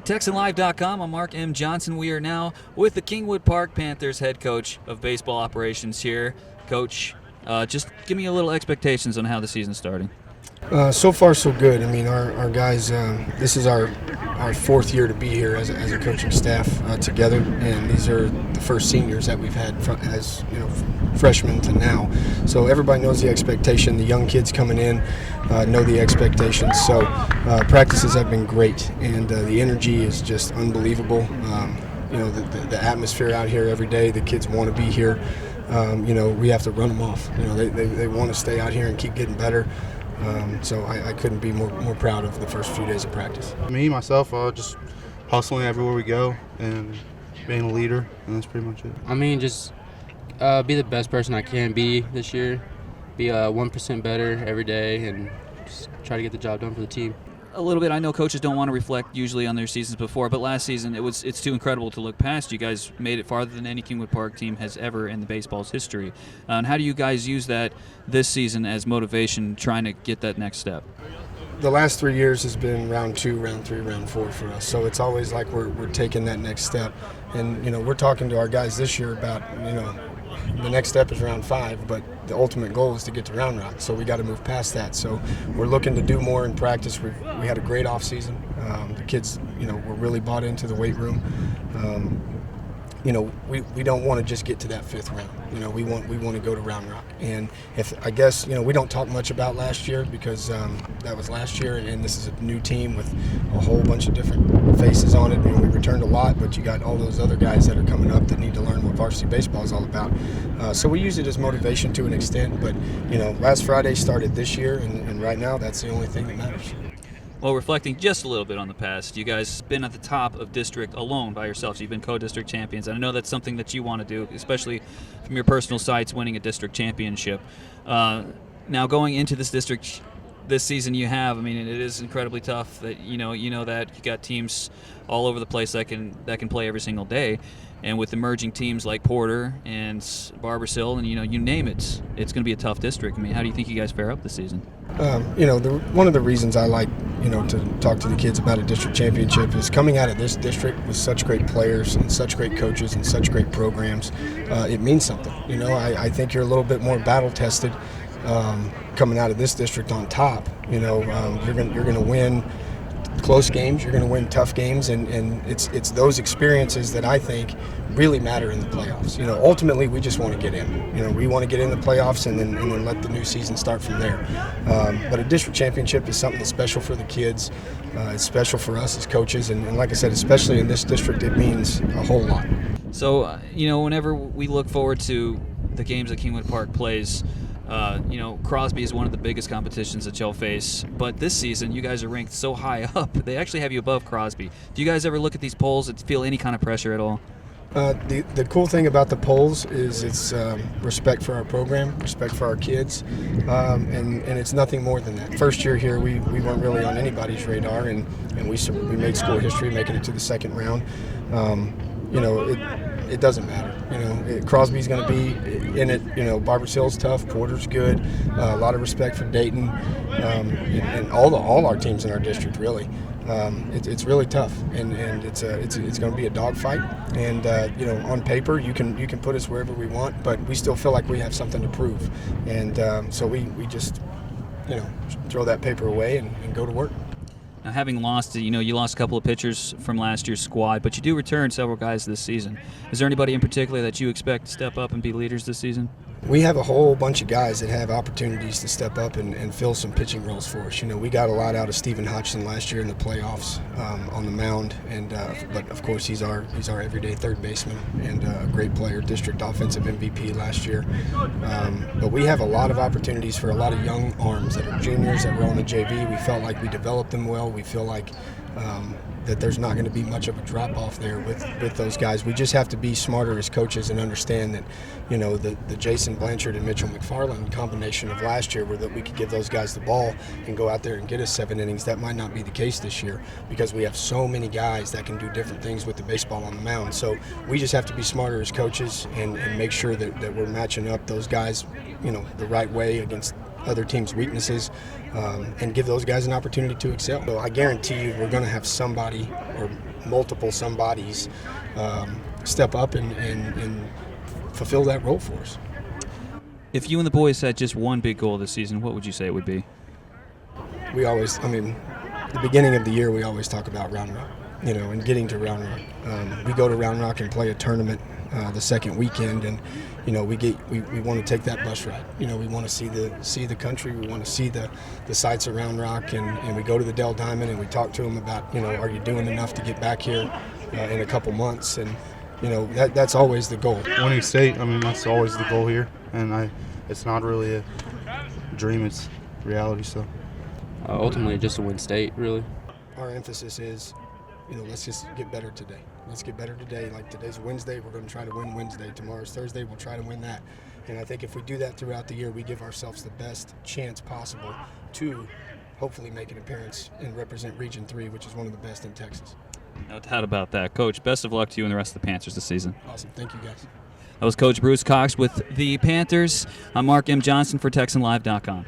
right, TexanLive.com. I'm Mark M. Johnson. We are now with the Kingwood Park Panthers head coach of baseball operations here. Coach, just give me a little expectations on how the season's starting. So far, so good. I mean, our guys, this is our fourth year to be here as a coaching staff together, and these are the first seniors that we've had as freshmen to now. So everybody knows the expectation. The young kids coming in know the expectations. So practices have been great, and the energy is just unbelievable. The atmosphere out here every day. The kids want to be here. We have to run them off. They want to stay out here and keep getting better. So I couldn't be more proud of the first few days of practice. Me, myself, just hustling everywhere we go and being a leader, and that's pretty much it. I mean, just be the best person I can be this year, be 1% better every day, and just try to get the job done for the team. A little bit. I know coaches don't want to reflect usually on their seasons before, but last season it's too incredible to look past. You guys made it farther than any Kingwood Park team has ever in the baseball's history. And how do you guys use that this season as motivation, trying to get that next step? The last 3 years has been round 2, round 3, round 4 for us. So it's always like we're taking that next step. And we're talking to our guys this year about the next step is round 5, but the ultimate goal is to get to Round Rock, so we got to move past that. So we're looking to do more in practice. We had a great off season. The kids, were really bought into the weight room. We don't want to just get to that 5th round. We want to go to Round Rock. And we don't talk much about last year because that was last year, and this is a new team with a whole bunch of different faces on it. We returned a lot, but you got all those other guys that are coming up that need to learn what varsity baseball is all about. So we use it as motivation to an extent, but last Friday started this year, and right now that's the only thing that matters. Well, reflecting just a little bit on the past, you guys been at the top of district alone by yourselves. You've been co-district champions, and I know that's something that you want to do, especially from your personal sights, winning a district championship. Now going into this district this season, it is incredibly tough. That that you got teams all over the place that can play every single day, and with emerging teams like Porter and Barbers Hill, and you name it, it's going to be a tough district. How do you think you guys fare up this season? One of the reasons I like to talk to the kids about a district championship is coming out of this district with such great players and such great coaches and such great programs. It means something. I think you're a little bit more battle tested coming out of this district on top. You're going to win close games, you're going to win tough games, and it's those experiences that I think really matter in the playoffs. Ultimately we just want to get in. We want to get in the playoffs and then let the new season start from there. But a district championship is something that's special for the kids. It's special for us as coaches, and like I said, especially in this district, it means a whole lot. So, whenever we look forward to the games that Kingwood Park plays, Crosby is one of the biggest competitions that you'll face, but this season you guys are ranked so high up. They actually have you above Crosby. Do you guys ever look at these polls and feel any kind of pressure at all? The cool thing about the polls is it's respect for our program, respect for our kids, and it's nothing more than that. First year here, we weren't really on anybody's radar, and we made school history, making it to the 2nd round. It doesn't matter. Crosby's going to be in it. Barbers Hill's tough. Porter's good. A lot of respect for Dayton, and all our teams in our district really. It's really tough, and it's going to be a dogfight. And on paper you can put us wherever we want, but we still feel like we have something to prove, and so we just throw that paper away and go to work. Now, having lost, you lost a couple of pitchers from last year's squad, but you do return several guys this season. Is there anybody in particular that you expect to step up and be leaders this season? We have a whole bunch of guys that have opportunities to step up and fill some pitching roles for us. We got a lot out of Stephen Hodgson last year in the playoffs on the mound, but of course he's our everyday third baseman and a great player, district offensive MVP last year. But we have a lot of opportunities for a lot of young arms that are juniors that were on the JV. We felt like we developed them well. We feel like that there's not going to be much of a drop-off there with those guys. We just have to be smarter as coaches and understand that, the Jason Blanchard and Mitchell McFarland combination of last year, where that we could give those guys the ball and go out there and get us 7 innings. That might not be the case this year because we have so many guys that can do different things with the baseball on the mound. So we just have to be smarter as coaches and make sure that we're matching up those guys, the right way against other teams' weaknesses, and give those guys an opportunity to excel. So I guarantee you we're going to have somebody or multiple somebodies step up and fulfill that role for us. If you and the boys had just one big goal this season, what would you say it would be? The beginning of the year, we always talk about Round Rock, and getting to Round Rock. We go to Round Rock and play a tournament the second weekend, and we want to take that bus ride. We want to see the country. We want to see the sights of Round Rock, and we go to the Dell Diamond and we talk to them about, are you doing enough to get back here in a couple months? And that's always the goal. Winning state, that's always the goal here, and it's not really a dream, it's reality. So Ultimately, just to win state, really. Our emphasis is, let's just get better today. Let's get better today. Like today's Wednesday, we're going to try to win Wednesday. Tomorrow's Thursday, we'll try to win that. And I think if we do that throughout the year, we give ourselves the best chance possible to hopefully make an appearance and represent Region 3, which is one of the best in Texas. No doubt about that. Coach, best of luck to you and the rest of the Panthers this season. Awesome. Thank you, guys. That was Coach Bruce Cox with the Panthers. I'm Mark M. Johnson for TexanLive.com.